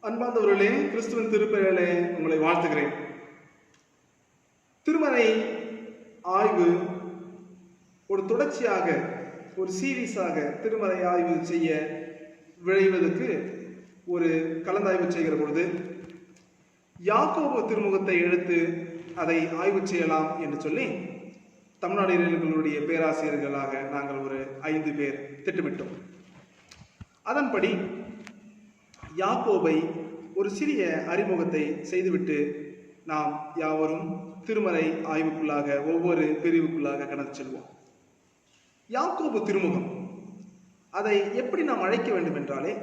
அன்பார்ந்தவர்களே, கிறிஸ்துவின் திருப்பெயரிலே உங்களை வாழ்த்துகிறேன். திருமறை ஆய்வு ஒரு தொடர்ச்சியாக, ஒரு சீரீஸாக திருமறை ஆய்வு செய்ய விழைவதற்கு ஒரு கலந்தாய்வு செய்கிற பொழுது யாக்கோபு திருமுகத்தை எடுத்து அதை ஆய்வு செய்யலாம் என்று சொல்லி தமிழ்நாடு இறையியலுடைய பேராசிரியர்களாக நாங்கள் ஒரு 5 பேர் திட்டமிட்டோம். அதன்படி யாக்கோபை ஒரு சிறிய அறிமுகத்தை செய்துவிட்டு நாம் யாவரும் திருமறை ஆய்வுக்குள்ளாக ஒவ்வொரு பிரிவுக்குள்ளாக கடந்து செல்வோம். யாக்கோபு திருமுகம், அதை எப்படி நாம் அழைக்க வேண்டும் என்றாலே,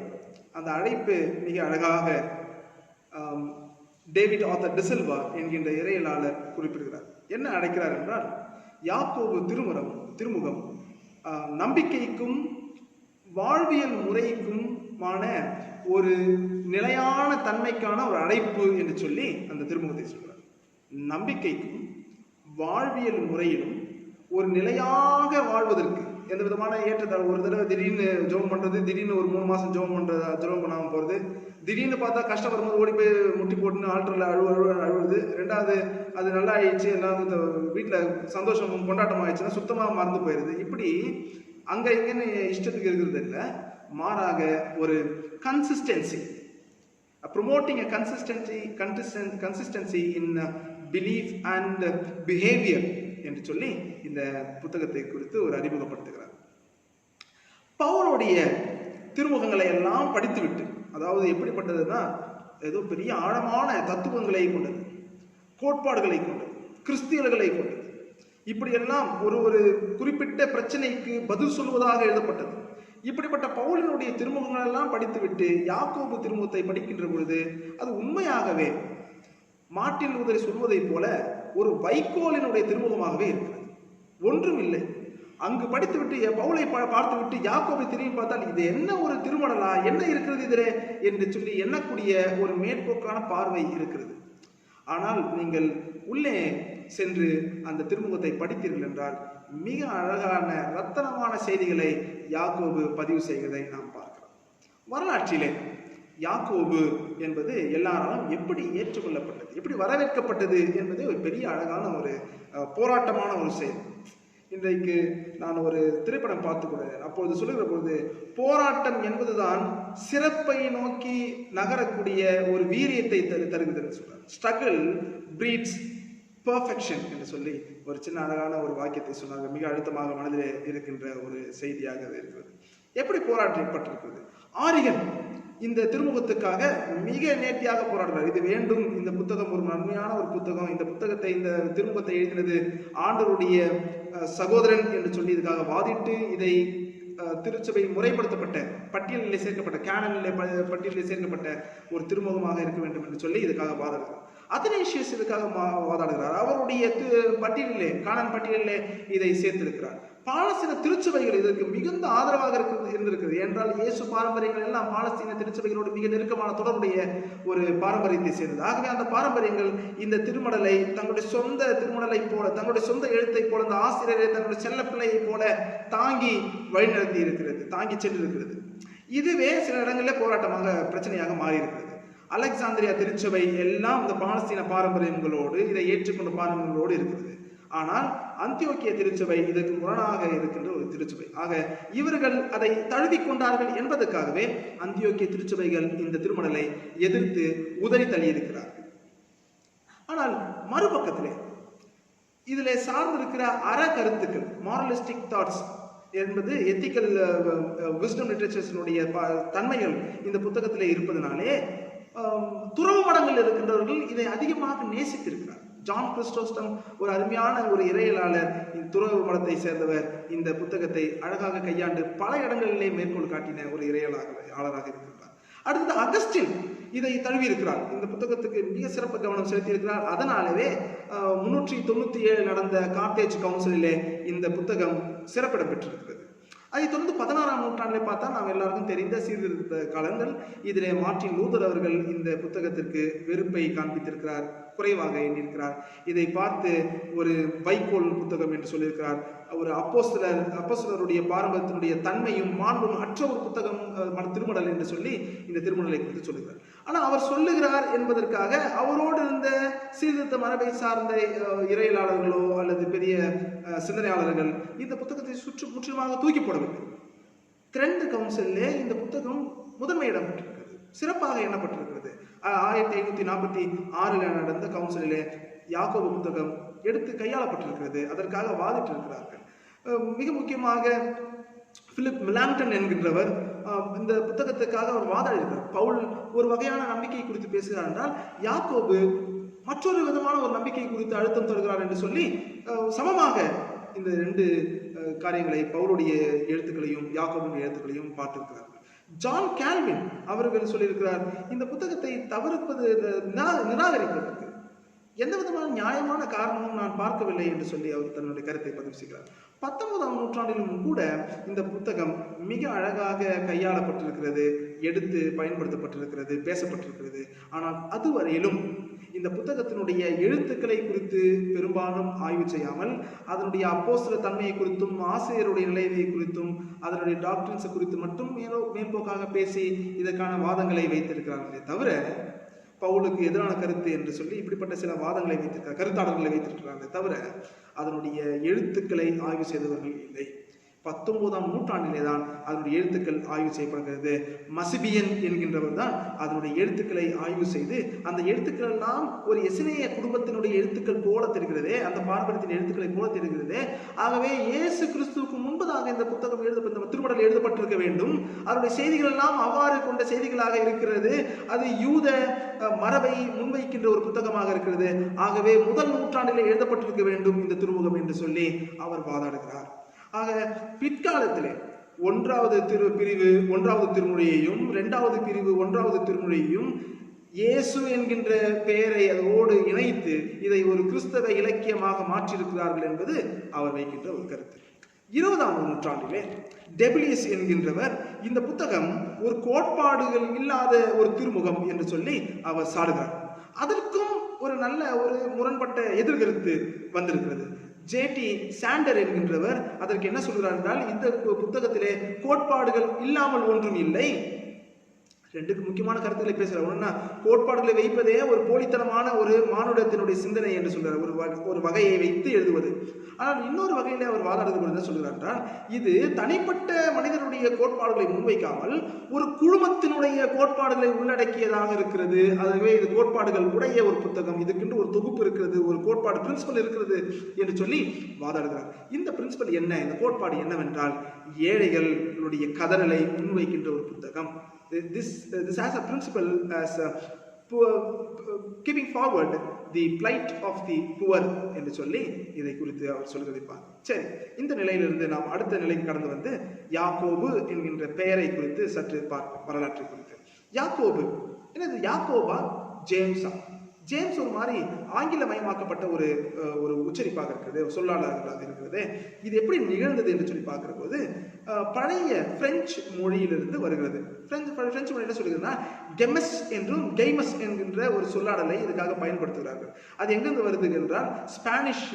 அந்த அழைப்பு மிக அழகாக டேவிட் ஆத்தர் டிசில்வா என்கின்ற இறையியலாளர் குறிப்பிடுகிறார். என்ன அழைக்கிறார் என்றால், யாக்கோபு திருமுகம் நம்பிக்கைக்கும் வாழ்வியல் முறைக்குமான ஒரு நிலையான தன்மைக்கான ஒரு அழைப்பு என்று சொல்லி அந்த திருமுகத்தை சொல்கிறார். நம்பிக்கைக்கும் வாழ்வியல் முறையிலும் ஒரு நிலையாக வாழ்வதற்கு எந்த விதமான ஏற்றத்தாழ்வு, ஒரு தடவை திடீர்னு ஜெபம் பண்றது, திடீர்னு ஒரு 3 மாசம் ஜெபம் பண்ணாமல் போறது, திடீர்னு பார்த்தா கஷ்டம் வரும்போது ஓடி போய் முட்டி போட்டுன்னு ஆல்டர்ல அழுவுறது, ரெண்டாவது அது நல்லா ஆயிடுச்சு, எல்லாம் வீட்டில் சந்தோஷம் கொண்டாட்டம் ஆயிடுச்சுன்னா சுத்தமாக மறந்து போயிடுது. இப்படி அங்க இங்கன்னு இஷ்டத்துக்கு இருக்கிறது இல்லை, மாறாக ஒரு consistency, promoting a consistency in belief and behavior என்று சொல்லி இந்த புத்தகத்தை குறித்து ஒரு அறிமுகப்படுத்துகிறார். பவுலுடைய திருமுகங்களை எல்லாம் படித்துவிட்டு, அதாவது எப்படிப்பட்டதுன்னா, ஏதோ பெரிய ஆழமான தத்துவங்களை கொண்டது, கோட்பாடுகளை கொண்டது, கிறிஸ்தியல்களை கொண்டது, இப்படியெல்லாம் ஒரு குறிப்பிட்ட பிரச்சனைக்கு பதில் சொல்வதாக எழுதப்பட்டது. இப்படிப்பட்ட பவுலினுடைய திருமுகங்கள் எல்லாம் படித்துவிட்டு யாக்கோபு திருமுகத்தை படிக்கின்ற பொழுது அது உண்மையாகவே மார்ட்டின் லூதர் சொல்வதை போல ஒரு வைக்கோலினுடைய திருமுகமாகவே இருக்கிறது. ஒன்றும் இல்லை. அங்கு படித்துவிட்டு பவுலை பார்த்துவிட்டு யாக்கோபை திரும்பி பார்த்தால் இது என்ன ஒரு திருமடலா, என்ன இருக்கிறது இதிலே என்று சொல்லி எண்ணக்கூடிய ஒரு மேற்போக்கான பார்வை இருக்கிறது. ஆனால் நீங்கள் உள்ளே சென்று அந்த திருமுகத்தை படித்தீர்கள் என்றால் மிக அழகான ரத்தனமான செய்திகளை யாக்கோபு பதிவு செய்வதை நாம் பார்க்கிறோம். வரலாற்றிலே யாக்கோபு என்பது எல்லாராலும் எப்படி ஏற்றுக்கொள்ளப்பட்டது, எப்படி வரவேற்கப்பட்டது என்பது ஒரு பெரிய அழகான ஒரு போராட்டமான ஒரு செயல். இன்றைக்கு நான் ஒரு திரைப்படம் பார்த்துக்கிறேன். அப்பொழுது சொல்லுகிற பொழுது, போராட்டம் என்பதுதான் சிறப்பை நோக்கி நகரக்கூடிய ஒரு வீரியத்தை தருகிறது சொல்றார். ஸ்ட்ரகிள் பிரீட்ஸ் பெர்ஃபெக்ஷன் என்று சொல்லி ஒரு சின்ன அழகான ஒரு வாக்கியத்தை சொன்னாங்க. மிக அழுத்தமாக மனதிலே இருக்கின்ற ஒரு செய்தியாக அது இருக்கிறது. எப்படி போராட்டப்பட்டிருக்கிறது. ஆரிகன் இந்த திருமுகத்துக்காக மிக நேர்த்தியாக போராடுறார். இது வேண்டும், இந்த புத்தகம் ஒரு நன்மையான ஒரு புத்தகம், இந்த புத்தகத்தை, இந்த திருமுகத்தை எழுதினது ஆண்டவருடைய சகோதரன் என்று சொல்லி இதுக்காக வாதிட்டு இதை திருச்சபை முறைப்படுத்தப்பட்ட பட்டியலில் சேர்க்கப்பட்ட பட்டியலில் சேர்க்கப்பட்ட ஒரு திருமுகமாக இருக்க வேண்டும் என்று சொல்லி இதுக்காக வாதாடுகிறார். அத்தனேசியஸ் இதுக்காக வாதாடுகிறார். அவருடைய பட்டியலிலே, கானான் பட்டியலிலே இதை சேர்த்திருக்கிறார். பாலஸ்தீன திருச்சபைகள் இதற்கு மிகுந்த ஆதரவாக இருந்திருக்கிறது. என்றால் இயேசு பாரம்பரியங்கள் எல்லாம் பாலஸ்தீன திருச்சபைகளோடு மிக நெருக்கமான தொடர்புடைய ஒரு பாரம்பரியத்தை சேர்ந்தது. ஆகவே அந்த பாரம்பரியங்கள் இந்த திருமடலை தங்களுடைய சொந்த திருமடலை போல, தங்களுடைய சொந்த எழுத்தை போல, இந்த ஆசிரியரை தங்களுடைய செல்ல பிள்ளையை போல தாங்கி வழிநடத்தி இருக்கிறது, தாங்கி சென்றிருக்கிறது. இதுவே சில இடங்களில் போராட்டமாக, பிரச்சனையாக மாறி இருக்கிறது. அலெக்சாந்திரியா திருச்சபை எல்லாம் இந்த பாலஸ்தீன பாரம்பரியங்களோடு, இதை ஏற்றுக்கொண்ட பாரம்பரியங்களோடு இருக்கிறது. ஆனால் அந்தியோக்கிய திருச்சபை இதற்கு முரணாக இருக்கின்ற ஒரு திருச்சபை. ஆக இவர்கள் அதை தழுவி கொண்டார்கள் என்பதற்காகவே அந்தியோக்கிய திருச்சபைகள் இந்த திருமடலை எதிர்த்து உதறி தள்ளியிருக்கிறார்கள். ஆனால் மறுபக்கத்திலே இதிலே சார்ந்திருக்கிற அற கருத்துக்கள், மாரலிஸ்டிக் தாட்ஸ் என்பது எத்திக்கல் விஸ்டம் லிட்ரேச்சர்ஸினுடைய தன்மைகள் இந்த புத்தகத்திலே இருப்பதனாலே துறவு மடங்கள் இருக்கின்றவர்கள் இதை அதிகமாக நேசித்திருக்கிறார். ஜான் கிறிஸ்டோஸ்டம் ஒரு அருமையான ஒரு இறையியலாளர், துறவு மடத்தை சேர்ந்தவர், இந்த புத்தகத்தை அழகாக கையாண்டு பல இடங்களிலே மேற்கோள் காட்டின ஒரு இறையியலாளராக இருக்கிறார். அடுத்தது அகஸ்டின் இதை தழுவி இருக்கிறார். இந்த புத்தகத்துக்கு மிக சிறப்பு கவனம் செலுத்தி இருக்கிறார். அதனாலவே 397 நடந்த கார்த்தேஜ் கவுன்சிலே இந்த புத்தகம் சிறப்பிடம் பெற்றிருக்கிறது. அதை தொடர்ந்து 16ஆம் நூற்றாண்டிலே பார்த்தா நாம் எல்லாருக்கும் தெரிந்த சீர்திருத்த காலங்கள். இதிலே மார்ட்டின் லூதர் அவர்கள் இந்த புத்தகத்திற்கு வெறுப்பை காண்பித்திருக்கிறார், குறைவாக எண்ணியிருக்கிறார். இதை பார்த்து ஒரு வைக்கோல் புத்தகம் என்று சொல்லியிருக்கிறார். ஒரு அப்போஸ்தலருடைய பாரம்பரியத்தினுடைய தன்மையும் மாண்பும் அற்ற ஒரு புத்தகம் திருமடல் என்று சொல்லி இந்த திருமடலை குறித்து சொல்லுகிறார். ஆனால் அவர் சொல்லுகிறார் என்பதற்காக அவரோடு இருந்த சீர்திருத்த மரபை சார்ந்த இறையியலாளர்களோ அல்லது பெரிய சிந்தனையாளர்கள் இந்த புத்தகத்தை முற்றிலுமாக தூக்கி போடவில்லை. ட்ரெண்ட் கவுன்சிலே இந்த புத்தகம் முதன்மை இடம் பெற்றிருக்கிறது, சிறப்பாக எண்ணப்பட்டிருக்கிறது. 1546 நடந்த கவுன்சிலே யாக்கோபு புத்தகம் எடுத்து கையாளப்பட்டிருக்கிறது. அதற்காக வாதிட்டிருக்கிறார்கள். மிக முக்கியமாக பிலிப் மிலாங்டன் என்கின்றவர் இந்த புத்தகத்துக்காக அவர் வாதாடினார். பவுல் ஒரு வகையான நம்பிக்கை குறித்து பேசுகிறார் என்றால் யாக்கோபு மற்றொரு விதமான ஒரு நம்பிக்கை குறித்து அழுத்தம் தருகிறார் என்று சொல்லி சமமாக இந்த 2 காரியங்களை பவுலுடைய எழுத்துக்களையும் யாக்கோபுடைய எழுத்துக்களையும் பார்த்திருக்கிறார்கள். ஜான் கால்வின் அவர்கள் சொல்லியிருக்கிறார், இந்த புத்தகத்தை தவிர்ப்பது நிராகரிப்பதற்கு எந்த விதமான நியாயமான காரணமும் நான் பார்க்கவில்லை என்று சொல்லி அவர் தன்னுடைய கருத்தை பதிவு செய்கிறார். 19ஆம் நூற்றாண்டிலும் கூட இந்த புத்தகம் மிக அழகாக கையாளப்பட்டிருக்கிறது, எடுத்து பயன்படுத்தப்பட்டிருக்கிறது, பேசப்பட்டிருக்கிறது. ஆனால் அதுவரையிலும் இந்த புத்தகத்தினுடைய எழுத்துக்களை குறித்து பெரும்பாலும் ஆய்வு செய்யாமல் அதனுடைய அப்போஸ்தல தன்மையை குறித்தும் ஆசிரியருடைய நிலையை குறித்தும் அதனுடைய டாக்டரின்ஸ் குறித்து மட்டும் மேம்போக்காக பேசி இதற்கான வாதங்களை வைத்திருக்கிறார்களே தவிர பவுலுக்கு எதிரான கருத்து என்று சொல்லி இப்படிப்பட்ட சில வாதங்களை வைத்திருக்கிறார், கருத்தாளர்களை வைத்திருக்கிறார்களே தவிர அதனுடைய எழுத்துக்களை ஆய்வு செய்தவர்கள் இல்லை. 19ஆம் நூற்றாண்டிலே தான் அதனுடைய எழுத்துக்கள் ஆய்வு செய்யப்படுகிறது. மசிபியன் என்கின்றவர் தான் அதனுடைய எழுத்துக்களை ஆய்வு செய்து அந்த எழுத்துக்கள் எல்லாம் ஒரு எசினேய குடும்பத்தினுடைய எழுத்துக்கள் போல தெரிகிறதே, அந்த பாரம்பரியத்தின் எழுத்துக்களை போல தெரிகிறதே. ஆகவே இயேசு கிறிஸ்துவுக்கு முன்பதாக இந்த புத்தகம் திருமடல் எழுதப்பட்டிருக்க வேண்டும். அதனுடைய செய்திகள் எல்லாம் அவ்வாறு கொண்ட செய்திகளாக இருக்கிறது. அது யூத மரபை முன்வைக்கின்ற ஒரு புத்தகமாக இருக்கிறது. ஆகவே முதல் நூற்றாண்டிலே எழுதப்பட்டிருக்க வேண்டும் இந்த திருமுகம் என்று சொல்லி அவர் வாதாடுகிறார். ஆக பிற்காலத்திலே 1வது பிரிவு 1வது திருமுறையையும் 2வது பிரிவு 1வது திருமுறையையும் இயேசு என்கின்ற பெயரை அதோடு இணைத்து இதை ஒரு கிறிஸ்தவ இலக்கியமாக மாற்றியிருக்கிறார்கள் என்பது அவர் வைக்கின்ற ஒரு கருத்து. 20ஆம் நூற்றாண்டிலே டெபிலியஸ் என்கின்றவர் இந்த புத்தகம் ஒரு கோட்பாடுகள் இல்லாத ஒரு திருமுகம் என்று சொல்லி அவர் சாடுகிறார். அதற்கும் ஒரு நல்ல ஒரு முரண்பட்ட எதிர்கருத்து வந்திருக்கிறது. ஜேடி சாண்டர் என்கின்றவர் அதற்கு என்ன சொல்கிறார் என்றால், இந்த புத்தகத்திலே கோட்பாடுகள் இல்லாமல் ஒன்றும் இல்லை. 2 முக்கியமான கருத்துக்களை பேசுகிறார். ஒன்னா, கோட்பாடுகளை வைப்பதே ஒரு போலித்தனமான ஒரு மானுடத்தினுடைய சிந்தனை என்று சொல்றார், ஒரு வகையை வைத்து எழுதுவது. ஆனால் இன்னொரு வகையில அவர் வாதாடுவது என்ன சொல்கிறார் என்றால், இது தனிப்பட்ட மனிதனுடைய கோட்பாடுகளை முன்வைக்காமல் ஒரு குழுமத்தினுடைய கோட்பாடுகளை உள்ளடக்கியதாக இருக்கிறது. அதுவே இது கோட்பாடுகள் உடைய ஒரு புத்தகம், இதுக்கென்று ஒரு தொகுப்பு இருக்கிறது, ஒரு கோட்பாடு பிரின்சிபல் இருக்கிறது என்று சொல்லி வாதாடுகிறார். இந்த பிரின்சிபல் என்ன, இந்த கோட்பாடு என்னவென்றால், ஏழைகளுடைய கதறலை முன்வைக்கின்ற ஒரு புத்தகம். This has a principle as keeping forward the plight of the poor என்று சொல்லி இதை குறித்து அவர் சொல்லியிருப்பார். சரி, இந்த நிலையிலிருந்து நாம் அடுத்த நிலைக்கு கடந்து வந்து யாக்கோபு என்கின்ற பெயரை குறித்து சற்று பார்ப்போம், வரலாற்றை குறித்து. யாக்கோபு என்னது? யாக்கோபா ஜேம்ஸா? ஜேம்ஸ் ஒரு மாதிரி ஆங்கிலமயமாக்கப்பட்ட ஒரு ஒரு உச்சரிப்பாக இருக்கிறது, சொல்லாளர்களாக இருக்கிறது. இது எப்படி நிகழ்ந்தது என்று சொல்லி பார்க்கிற போது பழைய பிரெஞ்சு மொழியிலிருந்து வருகிறது. பிரெஞ்சு மொழி என்ன சொல்லுகிறதுனா டெமஸ் என்றும் கெய்மஸ் என்கின்ற ஒரு சொல்லாடலை இதுக்காக பயன்படுத்துகிறார்கள். அது எங்கிருந்து வருது என்றால் ஸ்பானிஷ்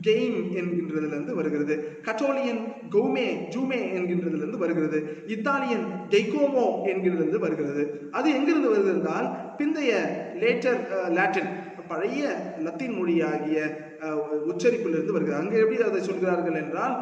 கெய்ம் என்கின்றதிலிருந்து வருகிறது, கட்டோலியன் ஜூமே என்கின்றதிலிருந்து வருகிறது, இத்தாலியன் டெய்கோமோ என்கின்றதிலிருந்து வருகிறது. அது எங்கிருந்து வருகிறது என்றால் பிந்தைய லாட்டின் பழைய லத்தீன் மொழியாகிய உச்சரிப்பிலிருந்து வருகிறது. அங்கே எப்படி அதை சொல்கிறார்கள் என்றால்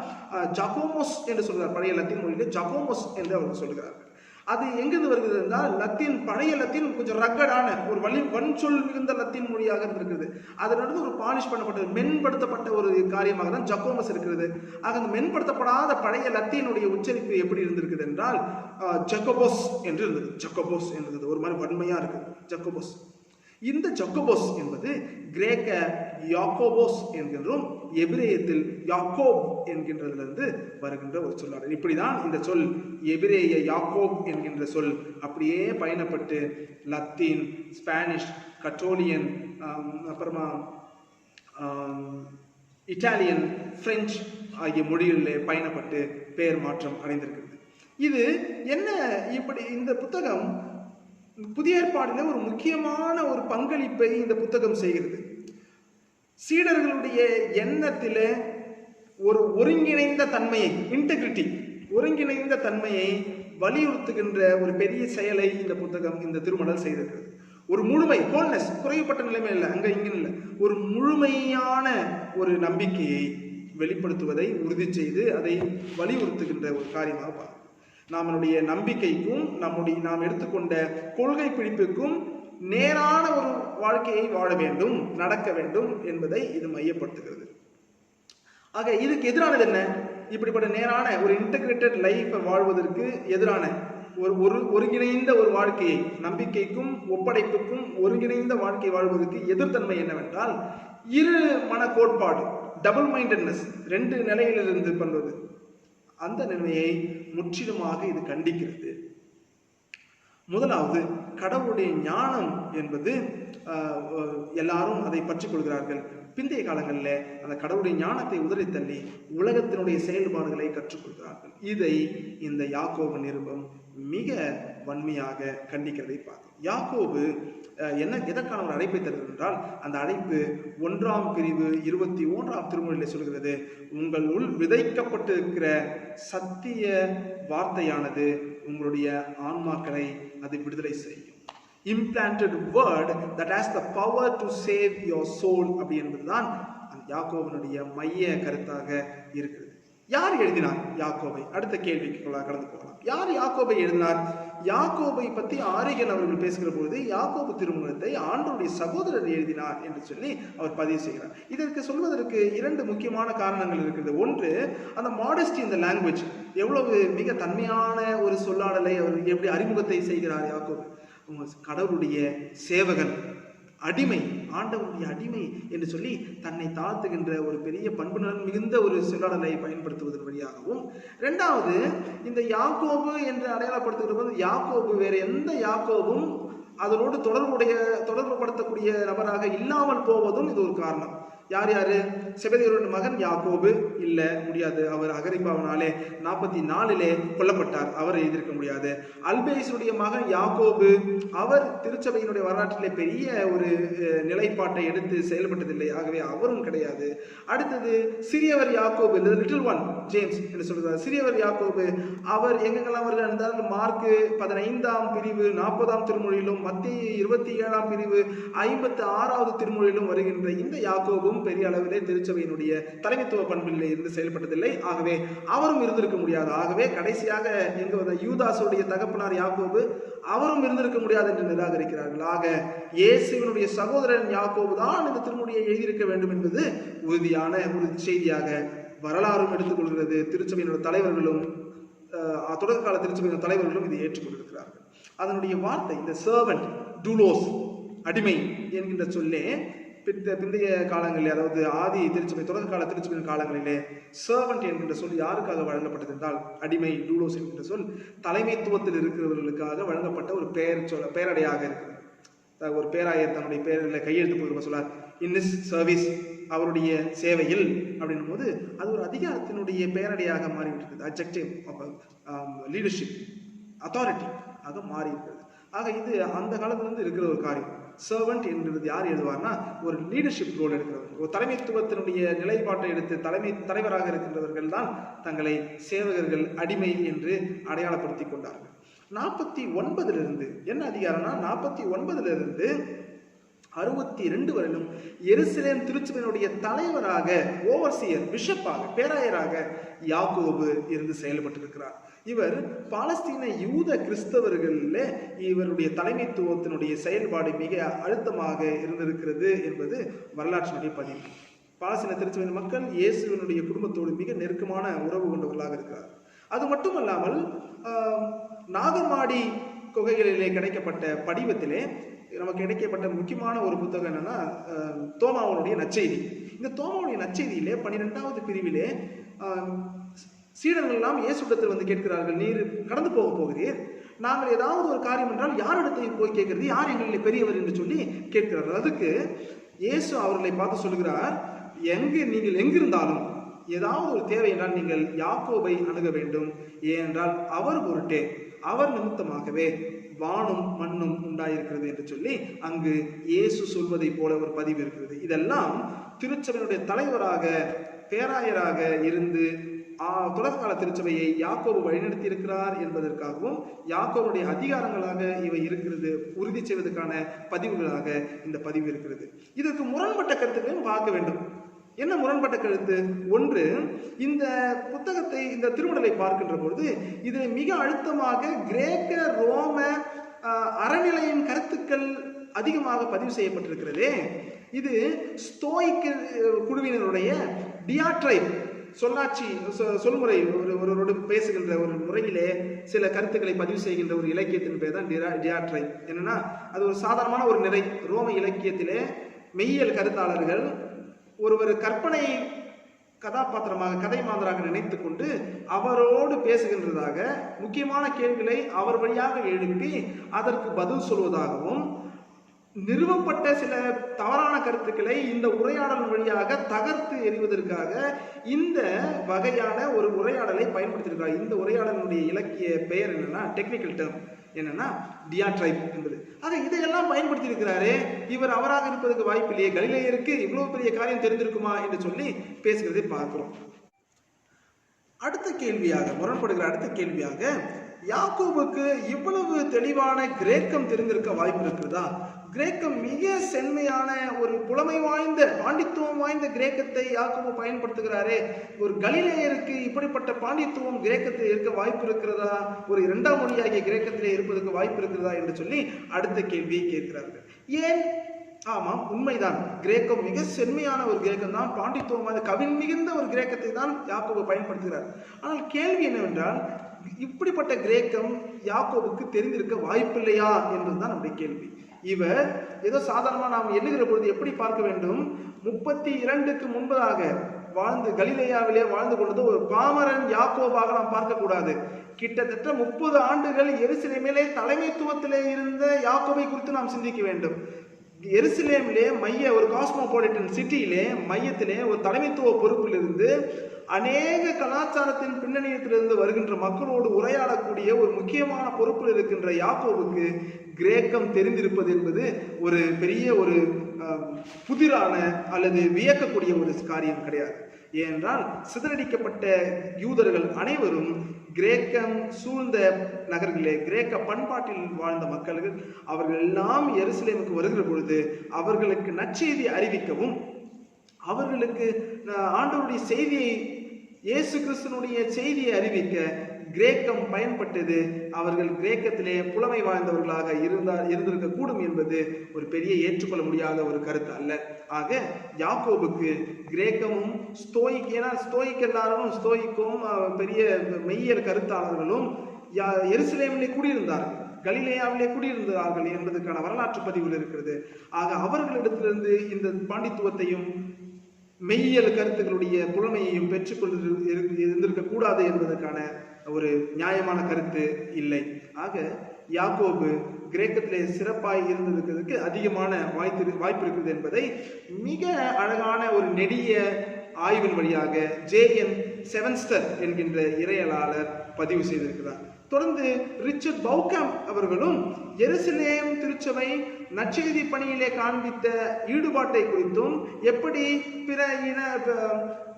ஜாகோமோஸ் என்று சொல்கிறார். பழைய லத்தீன் மொழியிலே ஜாகோமோஸ் என்று அவர்கள் சொல்கிறார்கள். அது எங்கிருந்து வருகிறது என்றால் லத்தீன், பழைய லத்தீன் கொஞ்சம் ரக்கடான ஒரு வன்சொல் மிகுந்த லத்தீன் மொழியாக இருந்திருக்கிறது. அதனிடந்து ஒரு பாலிஷ் பண்ணப்பட்ட மென்படுத்தப்பட்ட ஒரு காரியமாக தான் ஜக்கோமஸ் இருக்கிறது. ஆக அந்த மென்படுத்தப்படாத பழைய லத்தீனுடைய உச்சரிப்பு எப்படி இருந்திருக்குது என்றால் ஜக்கோபோஸ் என்று இருந்தது. ஜக்கோபோஸ் என்பது ஒரு மாதிரி வன்மையா இருக்கு, ஜக்கோபோஸ். இந்த ஜக்கோபோஸ் என்பது கிரேக்க யாக்கோபோஸ் என்கின்றும் எபிரேயத்தில் யாக்கோப் என்கின்றதிலிருந்து வருகின்ற ஒரு சொல்லாடல். இப்படிதான் இந்த சொல் எபிரேய யாக்கோப் என்கின்ற சொல் அப்படியே பயணப்பட்டு லத்தீன், ஸ்பானிஷ், கட்டோலியன், அப்புறமா இட்டாலியன், பிரெஞ்சு ஆகிய மொழிகளிலே பயணப்பட்டு பெயர் மாற்றம் அடைந்திருக்கிறது. இது என்ன, இப்படி இந்த புத்தகம் புதிய ஏற்பாடிலே ஒரு முக்கியமான ஒரு பங்களிப்பை இந்த புத்தகம் செய்கிறது. சீடர்களுடைய எண்ணத்திலே ஒரு ஒருங்கிணைந்த தன்மையை, இன்டெகிரிட்டி, ஒருங்கிணைந்த தன்மையை வலியுறுத்துகின்ற ஒரு பெரிய செயலை இந்த புத்தகம், இந்த திருமடல் செய்திருக்கிறது. ஒரு முழுமை, ஹோல்னஸ், குறைவுபட்ட நிலைமை இல்லை, அங்க இங்க இல்லை, ஒரு முழுமையான ஒரு நம்பிக்கையை வெளிப்படுத்துவதை உறுதி செய்து அதை வலியுறுத்துகின்ற ஒரு காரியமாக பார்க்கிறோம். நம்மளுடைய நம்பிக்கைக்கும் நாம் எடுத்துக்கொண்ட கொள்கை பிடிப்புக்கும் நேரான ஒரு வாழ்க்கையை வாழ வேண்டும், நடக்க வேண்டும் என்பதை இது மையப்படுத்துகிறது. ஆக இதுக்கு எதிரானது என்ன? இப்படிப்பட்ட நேரான ஒரு இன்டகிரேட்டட் லைஃபை வாழ்வதற்கு எதிரான ஒரு ஒருங்கிணைந்த ஒரு வாழ்க்கையை, நம்பிக்கைக்கும் ஒப்படைப்புக்கும் ஒருங்கிணைந்த வாழ்க்கை வாழ்வதற்கு எதிர்த்தன்மை என்னவென்றால் இரு மன கோட்பாடு, டபுள் மைண்டட்னஸ், ரெண்டு நிலையிலிருந்து பண்ணுவது. அந்த நிலைமையை முற்றிலுமாக இது கண்டிக்கிறது. முதலாவது, கடவுளுடைய ஞானம் என்பது எல்லாரும் அதை பற்றி கொள்கிறார்கள். பிந்தைய காலங்களில் அந்த கடவுளுடைய ஞானத்தை உதறி தள்ளி உலகத்தினுடைய செயல்பாடுகளை கற்றுக்கொள்கிறார்கள். இதை இந்த யாக்கோபு நிருபம் மிக வன்மையாக கண்டிக்கிறதை பார்த்தோம். யாக்கோபு எதற்கான ஒரு அழைப்பை தருகிறது என்றால், அந்த அழைப்பு 1ஆம் பிரிவு 21ஆம் திருமொழியில் சொல்கிறது, உங்கள் உள் விதைக்கப்பட்டிருக்கிற சத்திய வார்த்தையானது உங்களுடைய ஆன்மாக்களை அது விடுதலை செய்யும். Implanted word that has the power to save your soul அப்படி என்பதுதான் அந்த யாக்கோபனுடைய மைய கருத்தாக இருக்கிறது. யார் எழுதினார் யாக்கோபை? அடுத்த கேள்விக்கு கடந்து போகலாம். யார் யாக்கோபை எழுதினார்? யாக்கோபை பற்றி ஆரிகன் அவர்கள் பேசுகிற பொழுது யாக்கோபு திருமுகத்தை ஆண்டவருடைய சகோதரர் எழுதினார் என்று சொல்லி அவர் பதிவு செய்கிறார். இதற்கு சொல்வதற்கு இரண்டு முக்கியமான காரணங்கள் இருக்கிறது. ஒன்று, அந்த மாடஸ்டி இந்த லாங்குவேஜ், எவ்வளவு மிக தன்மையான ஒரு சொல்லாடலை அவர் எப்படி அறிமுகத்தை செய்கிறார் யாக்கோபு. கடவுளுடைய சேவகன், அடிமை, ஆண்டவருடைய அடிமை என்று சொல்லி தன்னை தாழ்த்துகின்ற ஒரு பெரிய பண்பு நலன் மிகுந்த ஒரு சொல்லாடலை பயன்படுத்துவதன் வழியாகவும், இரண்டாவது, இந்த யாக்கோபு என்று அடையாளப்படுத்துகிற போது யாக்கோபு வேற எந்த யாக்கோபும் அதனோடு தொடர்புபடுத்தக்கூடிய நபராக இல்லாமல் போவதும் இது ஒரு காரணம். யார் யாரு? செபதேயுடைய மகன் யாக்கோபு இல்ல, முடியாது. அவர் அகரிப்பாவினாலே 44 கொல்லப்பட்டார், அவர் எதிர்க்க முடியாது. அல்பேசுடைய மகன் யாக்கோபு, அவர் திருச்சபையினுடைய வரலாற்றிலே பெரிய ஒரு நிலைப்பாட்டை எடுத்து செயல்பட்டதில்லை, ஆகவே அவரும் கிடையாது. அடுத்தது சிறியவர் யாக்கோபு, லிட்டில் ஒன் ஜேம்ஸ் என்று சொல்கிறார். சிறியவர் யாக்கோபு, அவர் எங்கெங்கெல்லாம் வருகிறார் என்றால் மார்க்கு 15ஆம் பிரிவு 40ஆம் திருமொழியிலும், மத்தேயு 27ஆம் பிரிவு 56வது திருமொழியிலும் வருகின்ற இந்த யாக்கோபும் பெரிய அளவிலே திருச்சபையினுடைய தலைமைத்துவ பண்பிலே இருந்து செயல்பட்டதில்லை, ஆகவே அவரும் இருந்திருக்க முடியாது. ஆகவே கடைசியாக எங்க வந்த யூதாசுடைய தகப்பனார் யாக்கோபு, அவரும் இருந்திருக்க முடியாது என்று நிராகரிக்கிறார்கள். ஆக இயேசுவினுடைய சகோதரன் யாக்கோபு தான் இந்த திருமுடியை எழுதியிருக்க வேண்டும் என்பது உறுதியான ஒரு செய்தியாக வரலாறும் எடுத்துக்கொள்கிறது. திருச்சபையினுடைய தலைவர்களும் தொடக்க கால திருச்சபையினுடைய தலைவர்களும் இதை ஏற்றுக்கொண்டிருக்கிறார்கள். அதனுடைய வார்த்தை, இந்த சர்வன்ட், டூலோஸ், அடிமை என்கின்ற சொல்லே பிந்தைய காலங்களில், அதாவது ஆதி திருச்சபை, தொடக்க கால திருச்சபையின் காலங்களிலே சர்வன்ட் என்கின்ற சொல் யாருக்காக வழங்கப்பட்டது என்றால், அடிமை, டூலோஸ் என்கின்ற சொல் தலைமைத்துவத்தில் இருக்கிறவர்களுக்காக வழங்கப்பட்ட ஒரு பெயரடையாக இருக்கிறது. ஒரு பேராயர் தன்னுடைய பெயரில் கையெழுத்து போகிற சொல்லார், இன் இஸ் சர்வீஸ், அவருடைய சேவையில் அப்படின்னும் போது அது ஒரு அதிகாரத்தினுடைய பெயரடையாக மாறிவிட்டது. அட்ஜெக்டிவ் ஆஃப் லீடர்ஷிப், அத்தாரிட்டி ஆக மாறி இருக்கிறது. ஆக இது அந்த காலத்திலிருந்து இருக்கிற ஒரு காரியம். சர்வன்ட் என்றது யார் எழுதுவார்னா, ஒரு லீடர்ஷிப் ரோல் எடுக்கிறவர்கள், ஒரு தலைமைத்துவத்தினுடைய நிலைப்பாட்டை எடுத்து தலைவராக இருக்கின்றவர்கள் தான் தங்களை சேவகர்கள், அடிமை என்று அடையாளப்படுத்தி கொண்டார்கள். 49 என்ன அதிகாரம்னா, 49 62 வரையிலும் எருசலேம் திருச்சபையினுடைய தலைவராக, ஓவர்சியர், பிஷப்பாக, பேராயராக யாக்கோபு இருந்து செயல்பட்டிருக்கிறார். இவர் பாலஸ்தீன யூத கிறிஸ்தவர்களில் இவருடைய தலைமைத்துவத்தினுடைய செயல்பாடு மிக அழுத்தமாக இருந்திருக்கிறது என்பது வரலாற்றினுடைய பதிவு. பாலஸ்தீன திருச்சபையின் மக்கள் இயேசுவினுடைய குடும்பத்தோடு மிக நெருக்கமான உறவு கொண்டவர்களாக இருக்கிறார். அது மட்டுமல்லாமல் நாகமாடி குகைகளிலே கிடைக்கப்பட்ட படிவத்திலே நமக்கு கிடைக்கப்பட்ட முக்கியமான ஒரு புத்தகம் என்னன்னா, தோமாவுடைய நற்செய்தி. இந்த தோமாவுடைய நற்செய்தியிலே 12வது பிரிவிலே சீடர்கள் எல்லாம் இயேசுவிடத்தில் வந்து கேட்கிறார்கள், நீர் கடந்து போக போகிறீர், நாங்கள் ஏதாவது ஒரு காரியம் என்றால் யாரிடத்தை போய் கேட்கிறது, யார் எங்களில் பெரியவர் என்று சொல்லி கேட்கிறார்கள். அதுக்கு இயேசு அவர்களை பார்த்து சொல்கிறார், நீங்கள் எங்கிருந்தாலும் ஏதாவது ஒரு தேவை என்றால் நீங்கள் யாக்கோபை அணுக வேண்டும், ஏனென்றால் அவர் பொருட்டே, அவர் நிமித்தமாகவே வானும் மண்ணும் உண்டாயிருக்கிறது என்று சொல்லி அங்கு இயேசு சொல்வதை போல ஒரு பதிவு இருக்கிறது. இதெல்லாம் திருச்சபையினுடைய தலைவராக பேராயராக இருந்து தொடர்கால திருச்சபையை யாக்கோபு வழிநடத்தி இருக்கிறார் என்பதற்காகவும் யாக்கோபுடைய அதிகாரங்களாக இவை இருக்கிறது உறுதி செய்வதற்கான பதிவுகளாக இந்த பதிவு இருக்கிறது. இதற்கு முரண்பட்ட கருத்துக்களையும் பார்க்க வேண்டும். என்ன முரண்பட்ட கருத்து? ஒன்று, இந்த புத்தகத்தை இந்த திருமடலை பார்க்கின்ற பொழுது இது மிக அழுத்தமாக கிரேக்க ரோம அறநிலையின் கருத்துக்கள் அதிகமாக பதிவு செய்யப்பட்டிருக்கிறதே. இது ஸ்தோயிக் குழுவினருடைய டியாட்ரைப் சொல்லாட்சி சொல்முறை ஒருவரோடு பேசுகின்ற ஒரு முறையிலே சில கருத்துக்களை பதிவு செய்கின்ற ஒரு இலக்கியத்தின் பேர் தான் டியாட்ரை. என்னன்னா அது ஒரு சாதாரணமான ஒரு நிறை. ரோம இலக்கியத்திலே மெய்யியல் கருத்தாளர்கள் ஒருவர் கற்பனை கதாபாத்திரமாக கதை மாந்தராக நினைத்து கொண்டு அவரோடு பேசுகின்றதாக முக்கியமான கேள்விகளை அவர் வழியாக எழுப்பி அதற்கு பதில் சொல்வதாகவும் நிறுவப்பட்ட சில தவறான கருத்துக்களை இந்த உரையாடல் வழியாக தகர்த்து எறிவதற்காக இந்த வகையான ஒரு உரையாடலை பயன்படுத்தியிருக்கிறார். இந்த உரையாடலுடைய இலக்கிய பெயர் என்னன்னா, டெக்னிக்கல் டேர்ம் என்னன்னா டியாட்ரைப் என்பது. ஆக இதையெல்லாம் பயன்படுத்தி இருக்கிறாரே, இவர் அவராக இருப்பதற்கு வாய்ப்பு இல்லையே, கலிலேயருக்கு இவ்வளவு பெரிய காரியம் தெரிந்திருக்குமா என்று சொல்லி பேசுகிறதை பார்க்கிறோம். அடுத்த கேள்வியாக முரண்படுகிற அடுத்த கேள்வியாக, யாக்கோபுக்கு இவ்வளவு தெளிவான கிரேக்கம் தெரிந்திருக்க வாய்ப்பு இருக்கிறதா? கிரேக்கம் மிக செம்மையான ஒரு புலமை வாய்ந்த பாண்டித்துவம் வாய்ந்த கிரேக்கத்தை யாக்கோபு பயன்படுத்துகிறாரே, ஒரு கலிலேயருக்கு இப்படிப்பட்ட பாண்டித்துவம் கிரேக்கத்தில் இருக்க வாய்ப்பு இருக்கிறதா? ஒரு இரண்டாம் மொழியாகிய கிரேக்கத்திலே இருப்பதற்கு வாய்ப்பு இருக்கிறதா என்று சொல்லி அடுத்த கேள்வியை கேட்கிறார்கள். ஏன்? ஆமாம், உண்மைதான். கிரேக்கம் மிக செம்மையான ஒரு கிரேக்கம் தான், பாண்டித்துவமான கவின் மிகுந்த ஒரு கிரேக்கத்தை தான் யாக்கோபு பயன்படுத்துகிறார். ஆனால் கேள்வி என்னவென்றால், இப்படிப்பட்ட கிரேக்கம் யாக்கோபுக்கு தெரிந்திருக்க வாய்ப்பில்லையா என்பதுதான் நம்முடைய கேள்வி. இவர் ஏதோ சாதாரணமாக நாம் எண்ணுகிற பொழுது எப்படி பார்க்க வேண்டும்? 32க்கு முன்பதாக வாழ்ந்து கலிலேயாவிலே வாழ்ந்து கொண்டது ஒரு பாமரன் யாக்கோபாக நாம் பார்க்கக்கூடாது. கிட்டத்தட்ட 30 ஆண்டுகள் எருசலேமிலே தலைமைத்துவத்திலே இருந்த யாக்கோபை குறித்து நாம் சிந்திக்க வேண்டும். எருசலேமிலே ஒரு காஸ்மோபாலிட்டன் சிட்டியிலே மையத்திலே ஒரு தலைமைத்துவ பொறுப்பில் இருந்து அநேக கலாச்சாரத்தின் பின்னணியத்திலிருந்து வருகின்ற மக்களோடு உரையாடக்கூடிய ஒரு முக்கியமான பொறுப்பில் இருக்கின்ற யாக்கோபுக்கு கிரேக்கம் தெரிந்திருப்பது என்பது ஒரு பெரிய ஒரு புதிரான அல்லது வியக்கக்கூடிய ஒரு காரியம் கிடையாது. ஏனென்றால் சிதறடிக்கப்பட்ட யூதர்கள் அனைவரும் கிரேக்கம் சூழ்ந்த நகர்களிலே கிரேக்க பண்பாட்டில் வாழ்ந்த மக்கள்கள் அவர்கள் எல்லாம் எருசலேமுக்கு வருகிற பொழுது அவர்களுக்கு நற்செய்தி அறிவிக்கவும் அவர்களுக்கு ஆண்டவருடைய செய்தியை இயேசு கிறிஸ்துனுடைய செய்தியை அறிவிக்க கிரேக்கம் பயன்பட்டது. அவர்கள் கிரேக்கத்திலே புலமை வாய்ந்தவர்களாக இருந்திருக்க கூடும் என்பது ஒரு பெரிய ஏற்றுக்கொள்ள முடியாத ஒரு கருத்து அல்ல. ஆக யாக்கோபுக்கு கிரேக்கமும் ஸ்தோயிக் எல்லாரும் ஸ்தோயிக்கும் பெரிய மெய்யியல் கருத்தாளர்களும் எருசலேமிலே குடியிருந்தார்கள், கலிலேயாவிலே குடியிருந்தார்கள் என்பதற்கான வரலாற்று பதிவுகள் இருக்கிறது. ஆக அவர்களிடத்திலிருந்து இந்த பாண்டித்துவத்தையும் மெய்யியல் கருத்துக்களுடைய புலமையையும் பெற்றுக்கொண்டு இருந்திருக்க கூடாது என்பதற்கான ஒரு நியாயமான கருத்து இல்லை. ஆக யாக்கோபு கிரேக்கத்திலே சிறப்பாய் இருந்திருக்கிறதுக்கு அதிகமான வாய்ப்பு இருக்கிறது என்பதை மிக அழகான ஒரு நெடிய ஆய்வின் வழியாக ஜேஎன் செவன்ஸ்டர் என்கின்ற இறையலாளர் பதிவு செய்திருக்கிறார். தொடர்ந்து ரிச்சர்ட் பவுக்கம் அவர்களும் எருசலேம் திருச்சபை நற்செய்தி பணியிலே காண்பித்த ஈடுபாட்டை குறித்தும் எப்படி பிற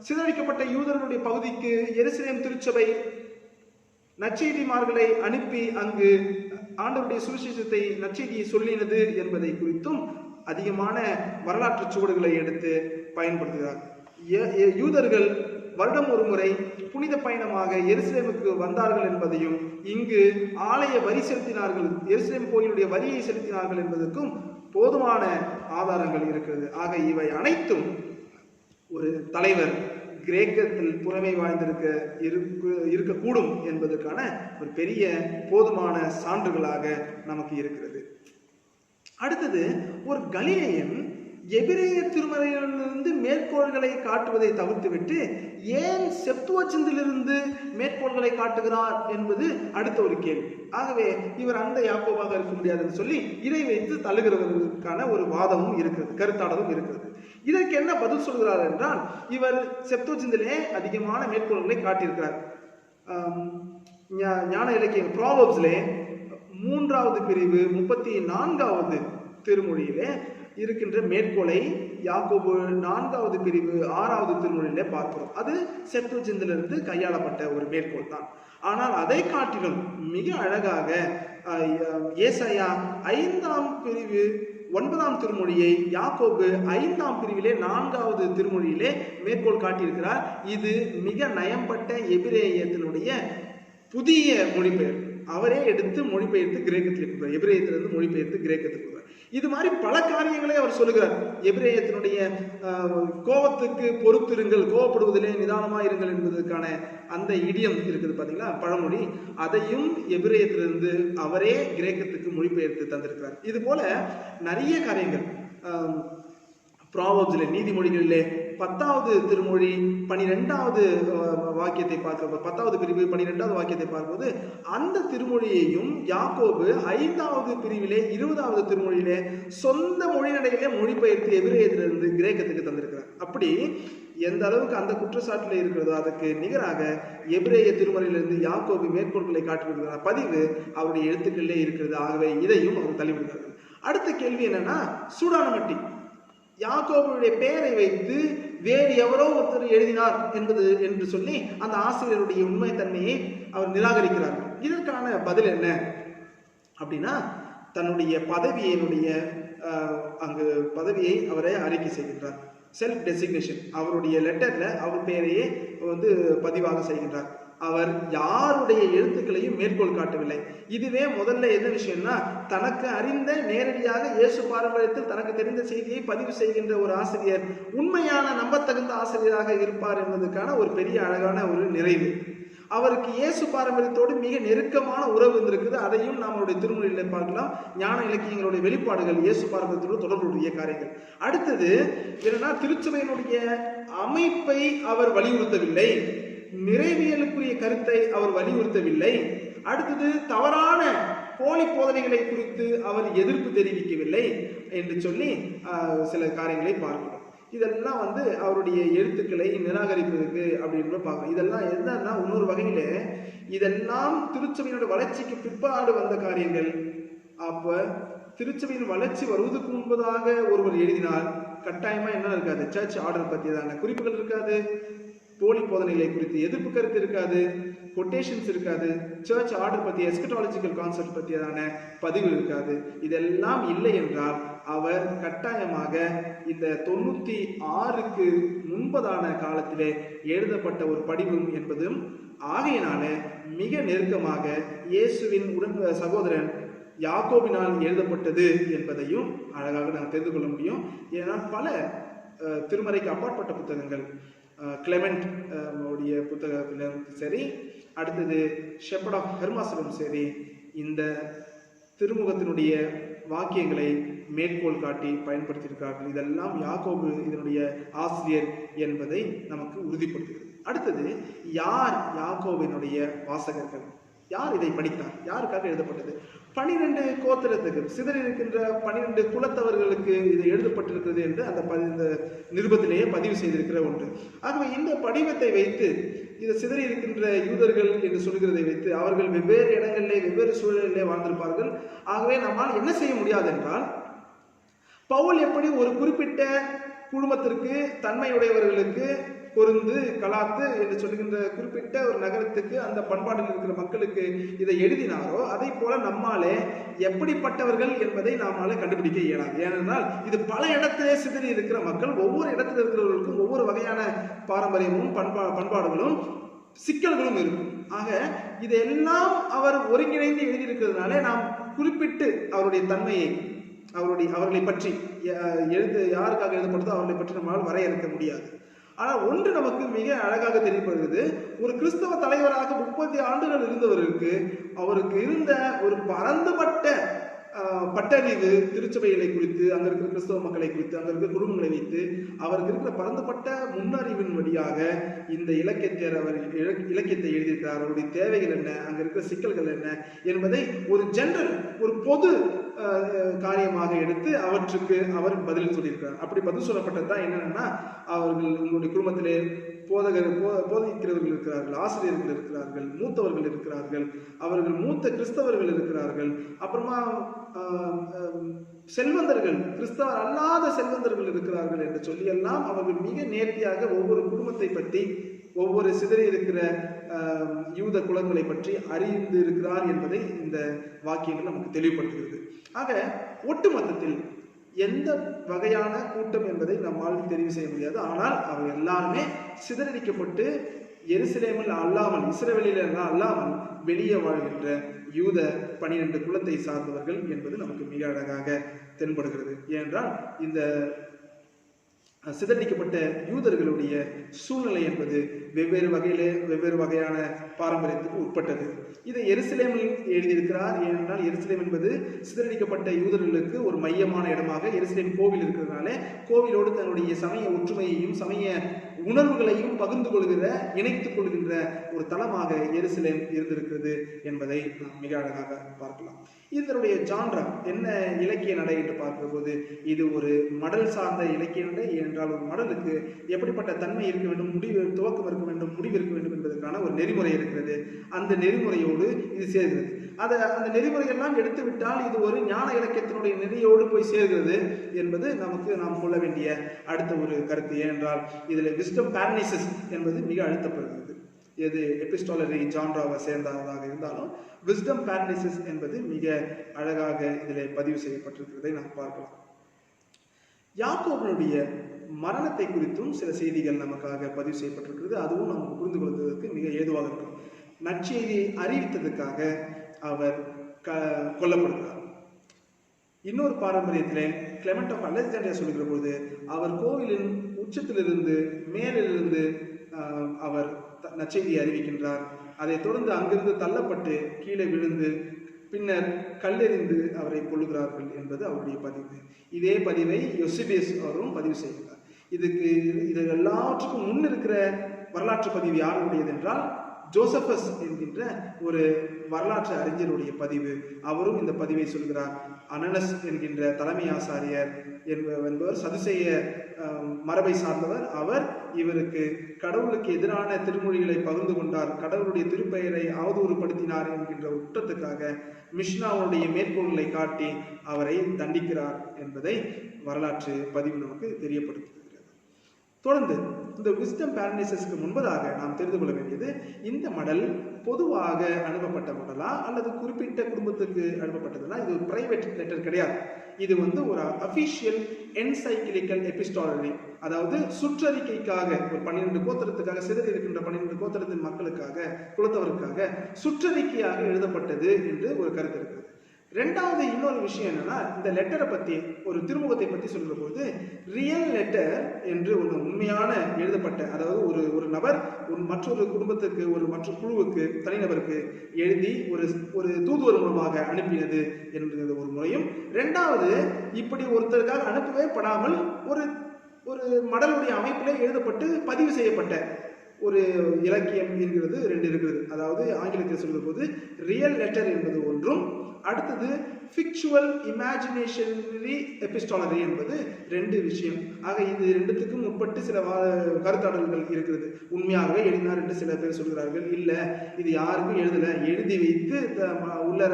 சிதறடிக்கப்பட்ட யூதர்களுடைய பகுதிக்கு எருசலேம் திருச்சபை நற்செய்திமார்களை அனுப்பி அங்கு ஆண்டவருடைய சுவிசேஷத்தை நற்செய்தியை சொல்லினது என்பதை குறித்தும் அதிகமான வரலாற்று சுவடுகளை எடுத்து பயன்படுத்துகிறார். யூதர்கள் வருடம் ஒரு முறை புனித பயணமாக எருசலேமுக்கு வந்தார்கள் என்பதையும் இங்கு ஆலய வரி செலுத்தினார்கள், எருசலேம் கோயிலுடைய வரியை செலுத்தினார்கள் என்பதற்கும் போதுமான ஆதாரங்கள் இருக்கிறது. ஆக இவை அனைத்தும் ஒரு தலைவர் கிரேக்கத்தில் புறமை இருக்கக்கூடும் என்பதற்கான ஒரு பெரிய போதுமான சான்றுகளாக நமக்கு இருக்கிறது. அடுத்தது, ஒரு கலிலேயன் எபிரேய திருமறையிலிருந்து மேற்கோள்களை காட்டுவதை தவிர்த்துவிட்டு ஏன் செப்துவஜிந்திலிருந்து மேற்கோள்களை காட்டுகிறார் என்பது அடுத்த ஒரு கேள்வி. ஆகவே இவர் அந்த யாக்கோபாக இருக்க முடியாதுன்னு சொல்லி இதை வைத்து தள்ளுகிறவர்களுக்கான ஒரு வாதமும் இருக்கிறது, கருத்தாடலும் இருக்கிறது. இதற்கு என்ன பதில் சொல்கிறார் என்றால், இவர் செப்துவஜிந்திலே அதிகமான மேற்கோள்களை காட்டியிருக்கிறார். ஞான இலக்கியம் ப்ராவர்ப்ஸ்லே மூன்றாவது பிரிவு 34வது திருமொழியிலே இருக்கின்ற மேற்கோளை யாக்கோபு 4வது பிரிவு 6வது திருமொழியிலே பார்க்கிறோம். அது செப்துவஜிந்திலிருந்து கையாளப்பட்ட ஒரு மேற்கோள் தான். ஆனால் அதை காட்டிலும் மிக அழகாக ஏசாயா 5ஆம் பிரிவு 9ஆம் திருமொழியை யாக்கோபு 5ஆம் பிரிவிலே 4வது திருமொழியிலே மேற்கோள் காட்டியிருக்கிறார். இது மிக நயம்பட்ட எபிரேயத்தினுடைய புதிய மொழிபெயர்ப்பு. அவரே எடுத்து மொழிபெயர்த்து கிரேக்கத்தில் இருக்கிறார். எபிரேயத்திலிருந்து மொழிபெயர்த்து கிரேக்கத்துக்கு. இது மாதிரி பல காரியங்களை அவர் சொல்லுகிறார். எபிரேயத்தினுடைய கோபத்துக்கு பொறுத்திருங்கள், கோபப்படுவதிலே நிதானமாயிருங்கள் என்பதற்கான அந்த இடியம் இருக்குது பார்த்தீங்களா, பழமொழி. அதையும் எபிரேயத்திலிருந்து அவரே கிரேக்கத்துக்கு மொழிபெயர்த்து தந்திருக்கிறார். இது போல நிறைய காரியங்கள் ப்ராவர்ப்ஸிலே, நீதிமொழிகளிலே 10வது திருமொழி 12வது வாக்கியத்தை பார்க்கிறப்ப, 10வது பிரிவு 12வது வாக்கியத்தை பார்க்கும்போது அந்த திருமொழியையும் யாக்கோபு 5வது பிரிவிலே 20வது திருமொழியிலே சொந்த மொழிநடையிலே மொழிபெயர்த்து எபிரேயத்திலிருந்து கிரேக்கத்துக்கு தந்திருக்கிறார். அப்படி எந்த அளவுக்கு அந்த குற்றச்சாட்டில் இருக்கிறதோ அதுக்கு நிகராக எபிரேய திருமறையிலிருந்து யாக்கோபு மேற்கோள்களை காட்டிவிடுகிற பதிவு அவருடைய எழுத்துக்களிலே இருக்கிறது. ஆகவே இதையும் அவர் தள்ளிவிடுகிறார்கள். அடுத்த கேள்வி என்னன்னா, சூடானமட்டி யாக்கோபுடைய பெயரை வைத்து வேறு எவரோ ஒருத்தர் எழுதினார் என்று சொல்லி அந்த ஆசிரியருடைய உண்மைத்தன்மையை அவர் நிராகரிக்கிறார். இதற்கான பதில் என்ன அப்படின்னா, தன்னுடைய பதவியை அவரை அறிக்கை செய்கின்றார். செல்ஃப் டெசிக்னேஷன், அவருடைய லெட்டர்ல அவர் பெயரையே பதிவாக செய்கின்றார். அவர் யாருடைய எழுத்துக்களையும் மேற்கோள் காட்டவில்லை. இதுவே முதல்ல என்ன விஷயம்னா, தனக்கு அறிந்த நேரடியாக இயேசு பாரம்பரியத்தில் தனக்கு தெரிந்த செய்தியை பதிவு செய்கின்ற ஒரு ஆசிரியர் உண்மையான நம்பத்தகுந்த ஆசிரியராக இருப்பார் என்பதற்கான ஒரு பெரிய அழகான ஒரு நிறைவு. அவருக்கு இயேசு பாரம்பரியத்தோடு மிக நெருக்கமான உறவு இருந்திருக்குது. அதையும் நம்மளுடைய திருமொழியில பார்க்கலாம். ஞான இலக்கியங்களுடைய வெளிப்பாடுகள் இயேசு பாரம்பரியத்தோடு தொடர்புடைய காரியங்கள். அடுத்தது என்னன்னா, திருச்சபையினுடைய அமைப்பை அவர் வலியுறுத்தவில்லை, நிறைவியலுக்குரிய கருத்தை அவர் வலியுறுத்தவில்லை. அடுத்தது தவறான போலி போதனைகளை குறித்து அவர் எதிர்ப்பு தெரிவிக்கவில்லை என்று சொல்லி சில காரியங்களை பார்க்கிறோம். இதெல்லாம் அவருடைய எழுத்துக்களை நிராகரிப்பதற்கு அப்படின்னு பார்க்கணும். இதெல்லாம் என்னன்னா, இன்னொரு வகையில இதெல்லாம் திருச்சபையினுடைய வளர்ச்சிக்கு பிற்பாடு வந்த காரியங்கள். அப்ப திருச்சபையின் வளர்ச்சி வருவதற்கு முன்பதாக ஒருவர் எழுதினால் கட்டாயமா என்ன இருக்காது, சர்ச் ஆர்டர் பற்றியதான குறிப்புகள் இருக்காது, போலி போதனைகளை குறித்து எதிர்ப்பு கருத்து இருக்காது, கொட்டேஷன்ஸ் இருக்காது, சர்ச் ஆர்டர் பற்றிய எஸ்கட்டாலஜிக்கல் கான்செப்ட் பற்றியதான பதிவு இருக்காது. இதெல்லாம் இல்லை என்றால் அவர் கட்டாயமாக இந்த 96க்கு முன்பதான காலத்திலே எழுதப்பட்ட ஒரு படிவம் என்பதும் ஆகையினால மிக நெருக்கமாக இயேசுவின் சகோதரன் யாக்கோபினால் எழுதப்பட்டது என்பதையும் அழகாக நாம் தெரிந்து கொள்ள முடியும். ஏனால் பல திருமறைக்கு அப்பாற்பட்ட புத்தகங்கள், கிளெமெண்ட் உடைய புத்தகத்திலும் சரி, அடுத்தது ஷெப்பர்ட் ஆஃப் ஹெர்மாஸிலும் சரி, இந்த திருமுகத்தினுடைய வாக்கியங்களை மேற்கோள் காட்டி பயன்படுத்தியிருக்கிறார்கள். இதெல்லாம் யாக்கோபு இதனுடைய ஆசிரியர் என்பதை நமக்கு உறுதிப்படுத்துகிறது. அடுத்தது, யார் யாக்கோபினுடைய வாசகர்கள்? யார் இதை படித்தார்? யாருக்காக எழுதப்பட்டது? 12 கோத்திரத்துக்கு சிதறி இருக்கின்ற 12 குலத்தவர்களுக்கு இது எழுதப்பட்டிருக்கிறது என்று அந்த நிருபத்திலேயே பதிவு செய்திருக்கிற ஒன்று. ஆகவே இந்த படிவத்தை வைத்து, இது சிதறி இருக்கின்ற யூதர்கள் என்று சொல்கிறதை வைத்து, அவர்கள் வெவ்வேறு இடங்களிலே வெவ்வேறு சூழலிலே வாழ்ந்திருப்பார்கள். ஆகவே நம்மால் என்ன செய்ய முடியாது என்றால், பவுல் எப்படி ஒரு குறிப்பிட்ட குழுமத்திற்கு, தன்மையுடையவர்களுக்கு, கொருந்து கலாத்து என்று சொல்லுகின்ற குறிப்பிட்ட ஒரு நகரத்துக்கு, அந்த பண்பாட்டில் இருக்கிற மக்களுக்கு இதை எழுதினாரோ, அதை போல நம்மாலே எப்படிப்பட்டவர்கள் என்பதை நம்மாலே கண்டுபிடிக்க இயலாது. ஏனென்றால் இது பல இடத்திலே சிதறி இருக்கிற மக்கள், ஒவ்வொரு இடத்தில் இருக்கிறவர்களுக்கும் ஒவ்வொரு வகையான பாரம்பரியமும் பண்பாடுகளும் சிக்கல்களும் இருக்கும். ஆக இதெல்லாம் அவர் ஒருங்கிணைந்து எழுதியிருக்கிறதுனாலே நாம் குறிப்பிட்டு அவருடைய தன்மையை, அவர்களை பற்றி யாருக்காக எழுதப்பட்டதோ அவர்களை பற்றி நம்மால் வரையறுக்க முடியாது. ஆனால் ஒன்று நமக்கு மிக அழகாக தெரியப்படுகிறது. ஒரு கிறிஸ்தவ தலைவராக 30 ஆண்டுகள் இருந்தவருக்கு அவருக்கு இருந்த ஒரு பரந்துபட்ட பட்டறிவு திருச்சபைகளை குறித்து, அங்க இருக்கிற கிறிஸ்தவ மக்களை குறித்து, அங்க இருக்கிற குடும்பங்களை வைத்து அவருக்கு இருக்கிற பரந்துபட்ட முன்னறிவின் வழியாக இந்த இலக்கியத்தை எழுதியிருக்கிறார். அவருடைய தேவைகள் என்ன, அங்க இருக்கிற சிக்கல்கள் என்ன என்பதை ஒரு ஜெனரல், ஒரு பொது காரியமாக எடுத்து வரவழைத்து அவற்றுக்கு அவர் பதில் சொல்லியிருக்கிறார். அப்படி பதில் சொல்லப்பட்டது தான் என்னன்னா, அவர்கள் உங்களுடைய குடும்பத்திலே போதிக்கிறவர்கள் இருக்கிறார்கள், ஆசிரியர்கள் இருக்கிறார்கள், மூத்தவர்கள் இருக்கிறார்கள், அவர்கள் மூத்த கிறிஸ்தவர்கள் இருக்கிறார்கள், அப்புறமா செல்வந்தர்கள், கிறிஸ்தவர் அல்லாத செல்வந்தர்கள் இருக்கிறார்கள் என்று சொல்லி எல்லாம் அவர்கள் மிக நேர்த்தியாக ஒவ்வொரு குடும்பத்தை பற்றி, ஒவ்வொரு சிதறி இருக்கிற யூத குலங்களை பற்றி அறிந்து இருக்கிறார் என்பதை இந்த வாக்கியங்கள் நமக்கு தெளிவுபடுத்துகிறது. ஆக ஒட்டுமொத்தத்தில் எந்த வகையான கூட்டம் என்பதை நம்மால் தெரிவு செய்ய முடியாது. ஆனால் அவை எல்லாருமே சிதறடிக்கப்பட்டு எருசலேமில் அல்லாமல், இஸ்ரவேலில் அல்லாமல் வெளியே வாழ்கின்ற யூத 12 குலத்தை சார்ந்தவர்கள் என்பது நமக்கு மிக அழகாக தென்படுகிறது. ஏனென்றால் இந்த சிதறடிக்கப்பட்ட யூதர்களுடைய சூழ்நிலை என்பது வெவ்வேறு வகையான பாரம்பரியத்துக்கு உட்பட்டது. இதை எருசலேமில் எழுதியிருக்கிறார். ஏனென்றால் எருசலேம் என்பது சிதறடிக்கப்பட்ட யூதர்களுக்கு ஒரு மையமான இடமாக எருசலேம் கோவில் இருக்கிறதுனால, கோவிலோடு தன்னுடைய சமய ஒற்றுமையையும் சமய உணர்வுகளையும் பகிர்ந்து கொள்கிற, இணைத்துக் கொள்கின்ற ஒரு தளமாக எருசலேம் இருந்திருக்கிறது என்பதை நாம் மிக அழகாக பார்க்கலாம். இதனுடைய ஜான்ரா என்ன இலக்கிய நடை என்று பார்க்கிற போது இது ஒரு மடல் சார்ந்த இலக்கிய நடை. என்றால் ஒரு மடலுக்கு எப்படிப்பட்ட தன்மை இருக்க வேண்டும், துவக்கம் இருக்க வேண்டும், முடிவு இருக்க வேண்டும் என்பதற்கான ஒரு நெறிமுறை இருக்கிறது. அந்த நெறிமுறையோடு இது சேர்கிறது. அந்த நெறிமுறையெல்லாம் எடுத்து விட்டால் இது ஒரு ஞான இலக்கியத்தினுடைய நெறியோடு போய் சேர்கிறது என்பது நாம் கொள்ள வேண்டிய அடுத்த ஒரு கருத்து. ஏனென்றால் இதில் விஸ்டம் பேரனிசிஸ் என்பது மிக அழுத்தப்படுகிறது. எது எபிஸ்டாலரி ஜான்ராவை சேர்ந்ததாக இருந்தாலும் விஸ்டம் பேரனிசிஸ் என்பது மிக அழகாக இதில் பதிவு செய்யப்பட்டிருக்கிறதை நாம் பார்க்கலாம். யாக்கோபனுடைய மரணத்தை குறித்தும் சில செய்திகள் நமக்காக பதிவு செய்யப்பட்டிருக்கிறது. அதுவும் நமக்கு புரிந்து கொள்வதற்கு மிக ஏதுவாக இருக்கும். நற்செய்தியை அறிவித்ததற்காக அவர் கொல்லப்படுகிறார். இன்னொரு பாரம்பரியத்திலே கிளெமெண்ட் ஆஃப் அலெக்சாண்ட்ரியா சொல்லுகிற போது அவர் கோவிலின் உச்சத்திலிருந்து மேலிருந்து அவர் நற்செய்தியை அறிவிக்கின்றார். அதை தொடர்ந்து அங்கிருந்து தள்ளப்பட்டு கீழே விழுந்து பின்னர் கல்லெறிந்து அவரை கொள்ளுகிறார்கள் என்பது அவருடைய பதிவு. இதே பதிவை யோசேபியஸ் அவரும் பதிவு செய்கிறார். இது எல்லாவற்றுக்கும் முன் இருக்கிற வரலாற்று பதிவு யாருடையது என்றால் ஜோசபஸ் என்கின்ற ஒரு வரலாற்று அறிஞருடைய பதிவு. அவரும் இந்த பதிவை சொல்கிறார். அனனஸ் என்கின்ற தலைமை ஆசாரியர் என்பவர் சதுசேய மரபை சார்ந்தவர். அவர் இவருக்கு கடவுளுக்கு எதிரான திருமொழிகளை பகிர்ந்து கொண்டார், கடவுளுடைய திருப்பெயரை அவதூறுபடுத்தினார் என்கின்ற குற்றத்துக்காக மிஷ்னாவுடைய மேற்கோள்களை காட்டி அவரை தண்டிக்கிறார் என்பதை வரலாற்று பதிவு நமக்கு தெரியப்படுத்துகிறது. தொடர்ந்து இந்த விஸ்டம் பேரனிசிஸ்க்கு முன்பதாக நாம் தெரிந்து கொள்ள வேண்டியது, இந்த மடல் பொதுவாக அனுப்பப்பட்ட மடலா அல்லது குறிப்பிட்ட குடும்பத்துக்கு அனுப்பப்பட்டதுன்னா இது ஒரு பிரைவேட் லெட்டர் கிடையாது. இது ஒரு அபிஷியல் என்சைக்ளிக்கல் எபிஸ்டாலரி, அதாவது சுற்றறிக்கைக்காக ஒரு 12 கோத்திரத்துக்காக, சிதறி இருக்கின்ற 12 கோத்திரத்தின் மக்களுக்காக, குலத்தவருக்காக சுற்றறிக்கையாக எழுதப்பட்டது என்று ஒரு கருத்து இருக்கிறது. ரெண்டாவது இன்னொரு விஷயம் என்னன்னா, இந்த லெட்டரை பத்தி, ஒரு திருமுகத்தை பத்தி சொல்கிற போது ரியல் லெட்டர் என்று ஒன்று உண்மையான எழுதப்பட்ட, அதாவது ஒரு நபர் மற்றொரு குடும்பத்துக்கு, மற்ற குழுவுக்கு, தனிநபருக்கு எழுதி ஒரு தூதுவர் மூலமாக அனுப்பினது என்கிறது ஒரு முறையும், ரெண்டாவது இப்படி ஒருத்தருக்காக அனுப்பவே படாமல் ஒரு மடலுடைய அமைப்பிலே எழுதப்பட்டு பதிவு செய்யப்பட்ட ஒரு இலக்கியம் என்கிறது 2 இருக்கிறது. அதாவது ஆங்கிலத்தில் சொல்கிற போது ரியல் லெட்டர் என்பது ஒன்றும், அடுத்தது ஃபிக்சுவல் இமேஜினேஷனரி எபிஸ்டாலரி என்பது 2 விஷயம். ஆக இது 2த்துக்கும் உட்பட்டு சில கருத்தாடல்கள் இருக்கிறது. உண்மையாகவே எழுதினார் என்று சில பேர் சொல்கிறார்கள். இல்லை, இது யாருக்கும் எழுதலை, எழுதி வைத்து உள்ளர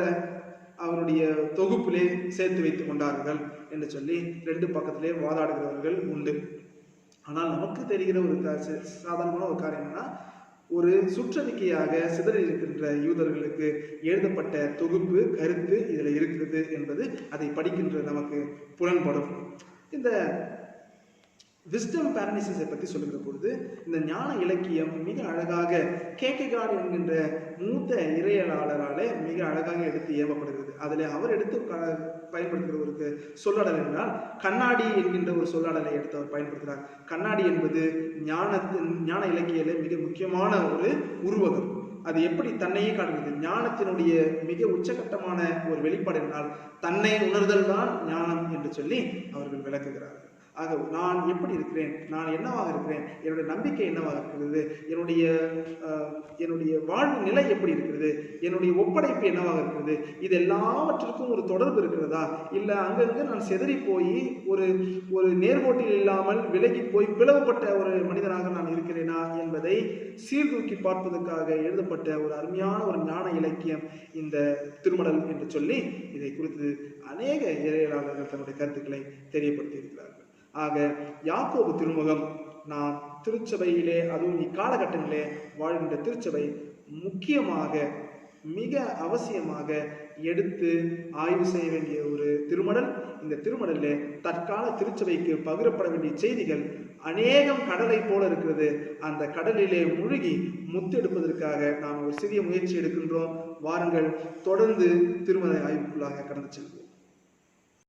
அவருடைய தொகுப்பிலே சேர்த்து வைத்துக் கொண்டார்கள் என்று சொல்லி 2 பக்கத்திலே வாதாடுகிறவர்கள் உண்டு. ஆனால் நமக்கு தெரிகிற ஒரு சாதாரணமான ஒரு காரியம் என்னன்னா, ஒரு சுற்றறிக்கையாக சிதறி இருக்கின்ற யூதர்களுக்கு எழுதப்பட்ட தொகுப்பு கருத்து இதில் இருக்கிறது என்பது அதை படிக்கின்ற நமக்கு புலன்படும். இந்த விஸ்டம் பேரனிசிஸை பற்றி சொல்லுகிற பொழுது இந்த ஞான இலக்கியம் மிக அழகாக கேக்ககார்ட் என்கின்ற மூத்த இறையலாளராலே மிக அழகாக எடுத்து ஏவப்படுகிறது. அதில் அவர் எடுத்து பயன்படுத்துகிற ஒரு சொல்லாடல் என்றால் கண்ணாடி என்கின்ற ஒரு சொல்லாடலை எடுத்து அவர் பயன்படுத்துகிறார். கண்ணாடி என்பது ஞான இலக்கியில மிக முக்கியமான ஒரு உருவகம். அது எப்படி தன்னையே காட்டுகிறது, ஞானத்தினுடைய மிக உச்சகட்டமான ஒரு வெளிப்பாடு என்றால் தன்னை உணர்தல் தான் ஞானம் என்று சொல்லி அவர்கள் விளக்குகிறார்கள். ஆக நான் எப்படி இருக்கிறேன், நான் என்னவாக இருக்கிறேன், என்னுடைய நம்பிக்கை என்னவாக இருக்கிறது, என்னுடைய வாழ்வு நிலை எப்படி இருக்கிறது, என்னுடைய ஒப்படைப்பு என்னவாக இருக்கிறது, இது எல்லாவற்றிற்கும் ஒரு தொடர்பு இருக்கிறதா, இல்லை அங்கங்கே நான் செதறி போய் ஒரு நேர்கோட்டில் இல்லாமல் விலகி போய் பிளவுபட்ட ஒரு மனிதனாக நான் இருக்கிறேனா என்பதை சீர்தூக்கி பார்ப்பதற்காக எழுதப்பட்ட ஒரு அருமையான ஒரு ஞான இலக்கியம் இந்த திருமடல் என்று சொல்லி இதை குறித்து அநேக இறையியலாளர்கள் தன்னுடைய கருத்துக்களை தெரியப்படுத்தி இருக்கிறார்கள். ஆக யாக்கோபு திருமுகம் நாம் திருச்சபையிலே, அதுவும் இக்காலகட்டங்களிலே வாழ்கின்ற திருச்சபை முக்கியமாக மிக அவசியமாக எடுத்து ஆய்வு செய்ய வேண்டிய ஒரு திருமடல். இந்த திருமடலில் தற்கால திருச்சபைக்கு பகிரப்பட வேண்டிய செய்திகள் அநேகம் கடலை போல இருக்கிறது. அந்த கடலிலே முழுகி முத்தெடுப்பதற்காக நாம் ஒரு சிறிய முயற்சி எடுக்கின்றோம். வாருங்கள், தொடர்ந்து திருமலை ஆய்வுக்குள்ளாக கடந்து செல்வோம்.